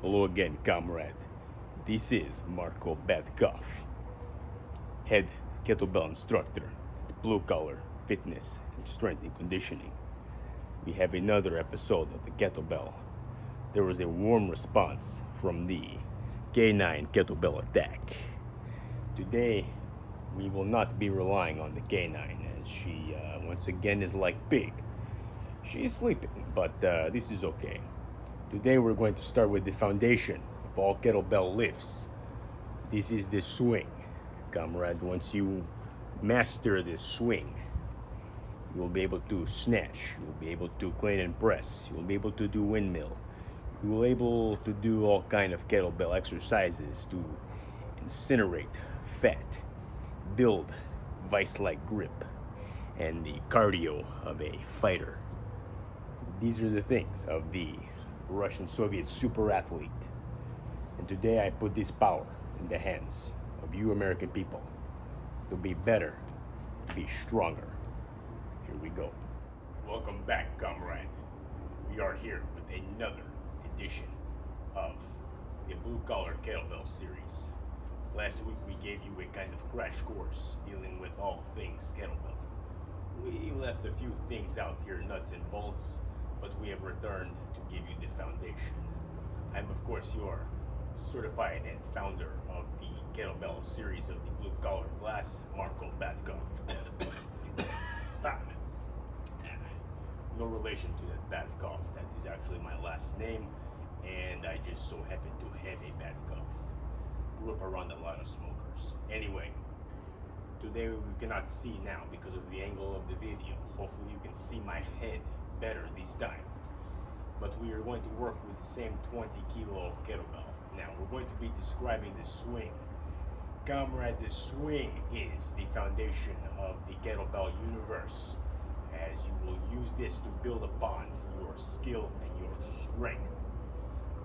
Hello again, comrade. This is Marko Badcough, head kettlebell instructor at Blue Collar Fitness and Strength and Conditioning. We have another episode of the kettlebell. There was a warm response from the K9 kettlebell attack. Today, we will not be relying on the K9 as she once again is like pig. She is sleeping, but this is okay. Today we're going to start with the foundation of all kettlebell lifts. This is the swing. Comrade, once you master this swing, you will be able to snatch, you'll be able to clean and press, you'll be able to do windmill. You will be able to do all kind of kettlebell exercises to incinerate fat, build vice-like grip, and the cardio of a fighter. These are the things of the Russian Soviet super athlete. And today I put this power in the hands of you American people to be better, to be stronger. Here we go. Welcome back, comrade. We are here with another edition of the Blue Collar Kettlebell series. Last week we gave you a kind of crash course dealing with all things kettlebell. We left a few things out here, nuts and bolts, but we have returned to give you the foundation. I'm of course your certified and founder of the kettlebell series of the Blue Collar class, Marko Badcough. No relation to that Badcough. That is actually my last name, and I just so happen to have a Badcough. Grew up around a lot of smokers. Anyway, today we cannot see now because of the angle of the video. Hopefully you can see my head better this time. But we are going to work with the same 20 kilo kettlebell. Now we're going to be describing the swing. Comrade, the swing is the foundation of the kettlebell universe, as you will use this to build upon your skill and your strength.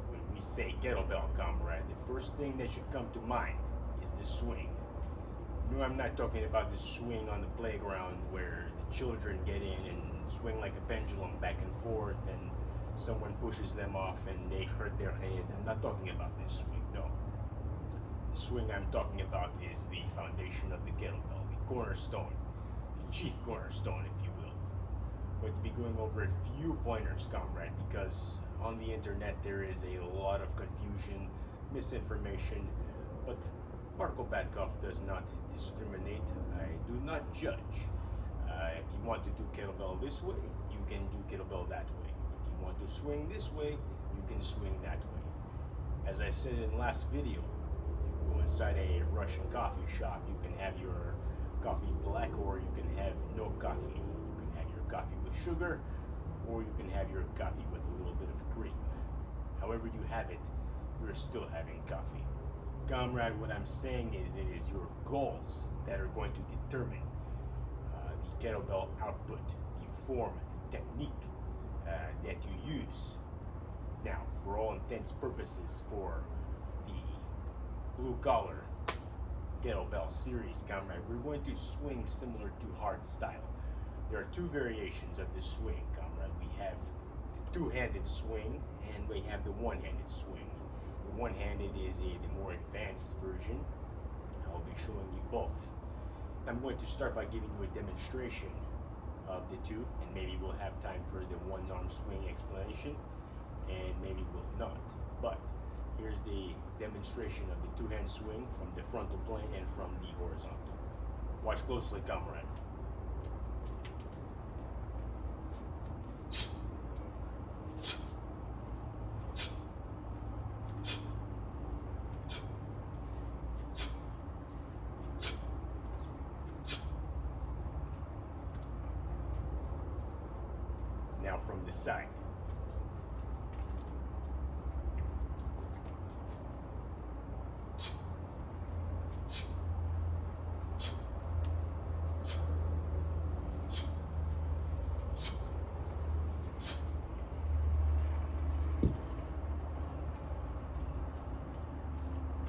When we say kettlebell, comrade, the first thing that should come to mind is the swing. No, I'm not talking about the swing on the playground where the children get in and swing like a pendulum back and forth and someone pushes them off and they hurt their head. I'm not talking about this swing, no. The swing I'm talking about is the foundation of the kettlebell, the cornerstone, the chief cornerstone, if you will. I'm going to be going over a few pointers, comrade, because on the internet there is a lot of confusion, misinformation, but Marko Badcough does not discriminate. I do not judge. If you want to do kettlebell this way, you can do kettlebell that way. If you want to swing this way, you can swing that way. As I said in the last video, you go inside a Russian coffee shop, you can have your coffee black or you can have no coffee. You can have your coffee with sugar or you can have your coffee with a little bit of cream. However you have it, you're still having coffee. Comrade, what I'm saying is it is your goals that are going to determine the kettlebell output, the form, technique that you use. Now, for all intents purposes, for the Blue Collar Kettlebell series, comrade, we're going to swing similar to hard style. There are two variations of this swing, comrade. We have the two-handed swing and we have the one-handed swing. The one-handed is the more advanced version. I'll be showing you both. I'm going to start by giving you a demonstration of the two, and maybe we'll have time for the one-arm swing explanation, and maybe we'll not. But here's the demonstration of the two-hand swing from the frontal plane and from the horizontal. Watch closely, comrade. Now from the side.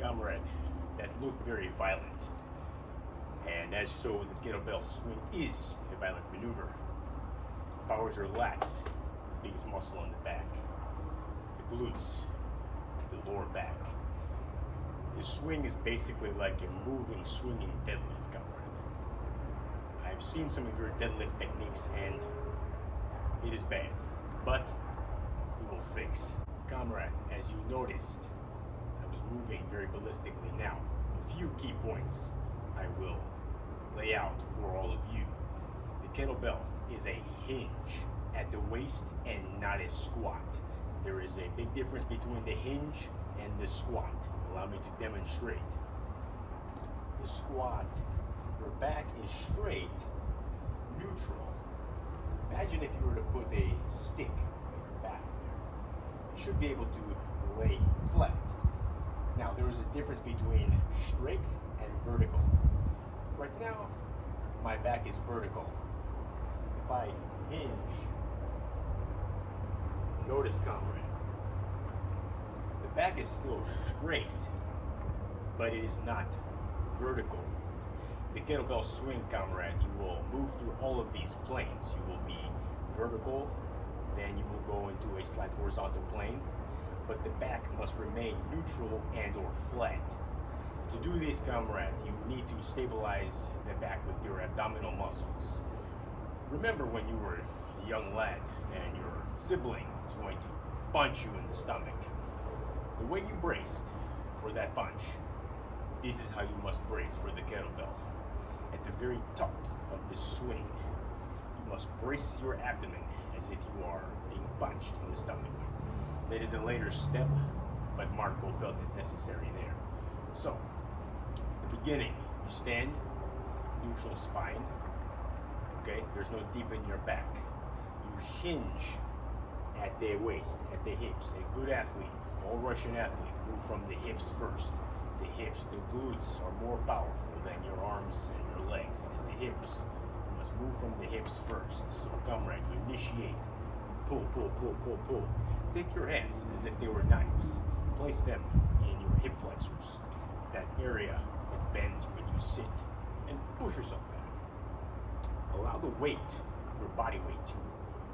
Comrade, that looked very violent. And as so, the kettlebell swing is a violent maneuver. Powers your lats, the biggest muscle on the back, the glutes, the The swing is basically like a moving, swinging deadlift, comrade. I've seen some of your deadlift techniques and it is bad, but we will fix. Comrade, as you noticed, I was moving very ballistically. Now, a few key points I will lay out for all of you. The kettlebell is a hinge at the waist and not a squat. There is a big difference between the hinge and the squat. Allow me to demonstrate. The squat, your back is straight, neutral. Imagine if you were to put a stick on your back there. You should be able to lay flat. Now, there is a difference between straight and vertical. Right now, my back is vertical. If I hinge, notice, comrade, the back is still straight, but it is not vertical. The kettlebell swing, comrade, you will move through all of these planes. You will be vertical, then you will go into a slight horizontal plane, but the back must remain neutral and or flat. To do this, comrade, you need to stabilize the back with your abdominal muscles. Remember when you were a young lad and your sibling was going to punch you in the stomach. The way you braced for that punch, this is how you must brace for the kettlebell. At the very top of the swing, you must brace your abdomen as if you are being punched in the stomach. That is a later step, but Marko felt it necessary there. So, the beginning, you stand, neutral spine, okay? There's no deep in your back. You hinge at the waist, at the hips. A good athlete, all Russian athlete, move from the hips first. The hips, the glutes are more powerful than your arms and your legs. It is the hips. You must move from the hips first. So, comrade, you initiate. Pull, pull, pull, pull, pull. Take your hands as if they were knives. Place them in your hip flexors, that area that bends when you sit, and push yourself back. Allow the weight, your body weight, to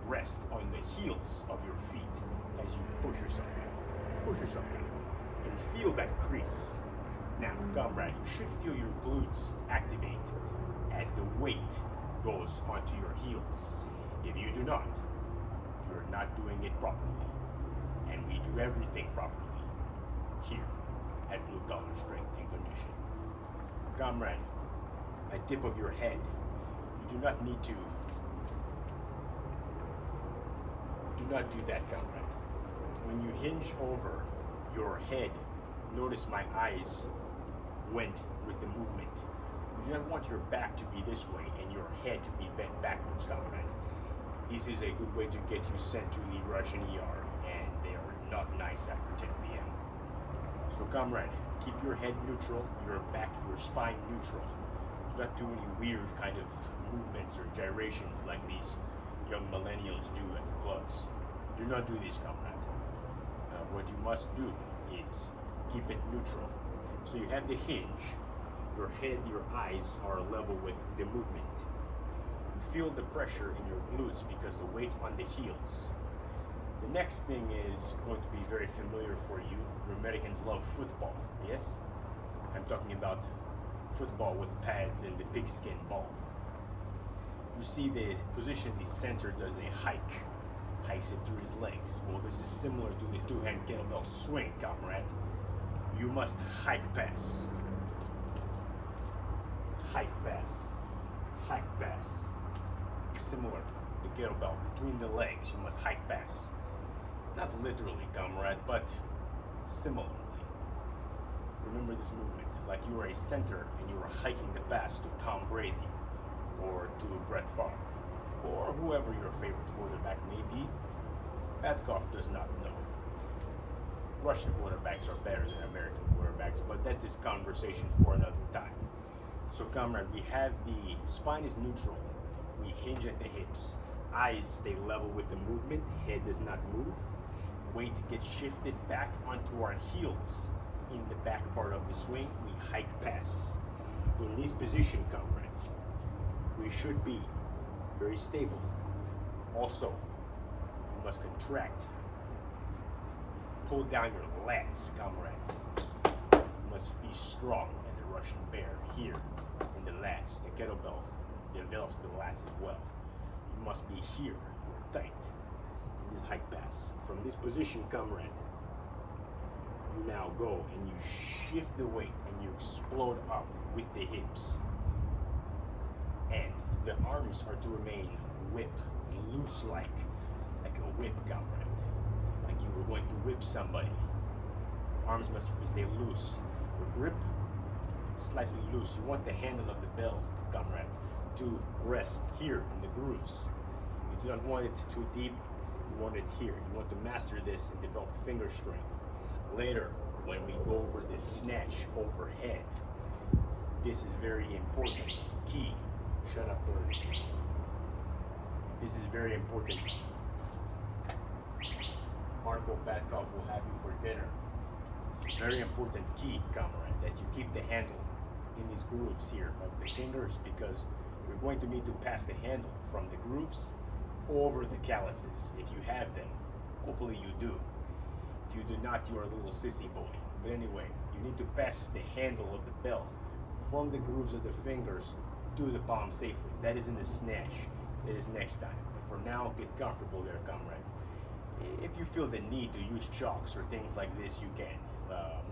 rest on the heels of your feet as you push yourself back. Push yourself back, and feel that crease. Now, comrade, you should feel your glutes activate as the weight goes onto your heels. If you do not, you're not doing it properly. And we do everything properly here at Blue Collar Strength and Conditioning. Comrade, a tip of your head. You do not need to. Do not do that, comrade. When you hinge over your head, notice my eyes went with the movement. You do not want your back to be this way and your head to be bent backwards, comrade. This is a good way to get you sent to the Russian ER, and they are not nice after 10 p.m. So, comrade, keep your head neutral, your back, your spine neutral. Do not do any weird kind of movements or gyrations like these young millennials do at the clubs. Do not do this, comrade. What you must do is keep it neutral. So you have the hinge, your head, your eyes are level with the movement. You feel the pressure in your glutes because the weight's on the heels. The next thing is going to be very familiar for you. You Americans love football, yes? I'm talking about football with pads and the pigskin ball. You see the position the center does a hike, hikes it through his legs. Well, this is similar to the two-hand kettlebell swing, comrade. You must hike pass. Hike pass. Hike pass. Similar to kettlebell, between the legs, you must hike pass. Not literally, comrade, but similarly. Remember this movement, like you are a center and you are hiking the pass to Tom Brady, or to Brett Favre, or whoever your favorite quarterback may be. Badcough does not know. Russian quarterbacks are better than American quarterbacks, but that is conversation for another time. So, comrade, we have the spine is neutral. We hinge at the hips. Eyes stay level with the movement. Head does not move. Weight gets shifted back onto our heels. In the back part of the swing, we hike pass. In this position, comrade, we should be very stable. Also, you must contract. Pull down your lats, comrade. You must be strong as a Russian bear here in the lats. The kettlebell develops the lats as well. You must be here, tight, in this hike pass. From this position, comrade, you now go and you shift the weight and you explode up with the hips. And the arms are to remain whip, loose like a whip, comrade. Like you were going to whip somebody. Arms must stay loose. Your grip, slightly loose. You want the handle of the bell, comrade, to rest here in the grooves. You do not want it too deep. You want it here. You want to master this and develop finger strength. Later, when we go over this snatch overhead, this is very important. Key. Shut up, bird. This is very important. Marko Badcough will have you for dinner. It's a very important key, comrade, that you keep the handle in these grooves here of the fingers, because we're going to need to pass the handle from the grooves over the calluses. If you have them, hopefully you do. If you do not, you're a little sissy boy. But anyway, you need to pass the handle of the bell from the grooves of the fingers to the palm safely. That is in the snatch. That is next time. But for now, get comfortable there, comrade. If you feel the need to use chalks or things like this, you can.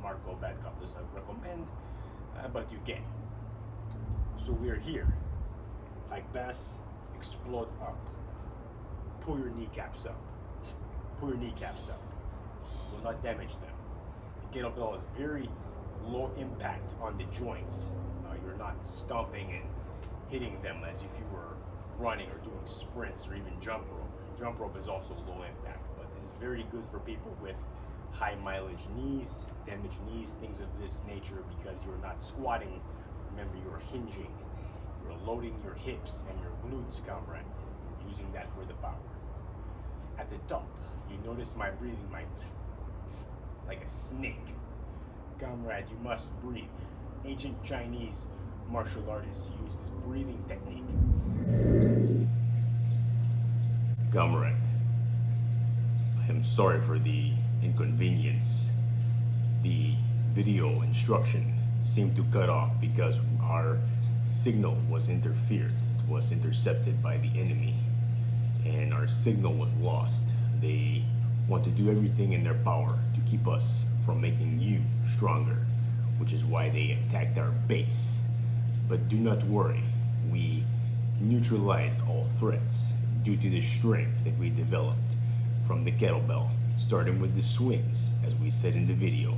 Marko Badcough does not recommend, but you can. So we are here. Hike pass, explode up. Pull your kneecaps up. Pull your kneecaps up. Will not damage them. The kettlebell is very low impact on the joints. You're not stomping and hitting them as if you were running or doing sprints or even jump rope. Jump rope is also low impact, but this is very good for people with high mileage knees, damaged knees, things of this nature, because you're not squatting. Remember, you're hinging. You're loading your hips and your glutes, comrade, using that for the power. At the top, you notice my breathing, my tss, tss, like a snake. Comrade, you must breathe. Ancient Chinese martial artists use this breathing technique. Comrade, I am sorry for the inconvenience. The video instruction seemed to cut off because our signal was interfered. It was intercepted by the enemy and our signal was lost. They want to do everything in their power to keep us from making you stronger, which is why they attacked our base. But do not worry, we neutralized all threats due to the strength that we developed from the kettlebell, starting with the swings, as we said in the video.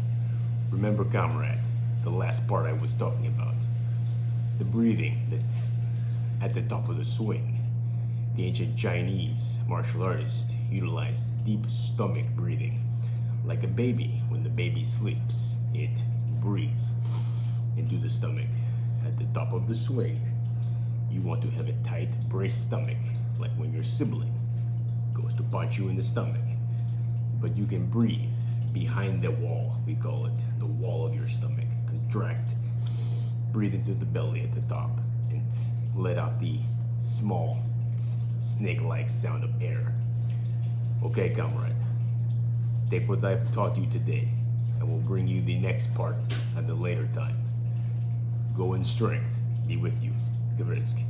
Remember, comrade, the last part I was talking about. The breathing that's at the top of the swing. The ancient Chinese martial artists utilized deep stomach breathing. Like a baby, when the baby sleeps, it breathes into the stomach. At the top of the swing, you want to have a tight, braced stomach, like when your sibling goes to punch you in the stomach. But you can breathe behind the wall, we call it the wall of your stomach. Contract, breathe into the belly at the top, and let out the small, snake-like sound of air. Okay, comrade, take what I've taught you today, and we'll bring you the next part at a later time. Go in strength, be with you. Gavritsk.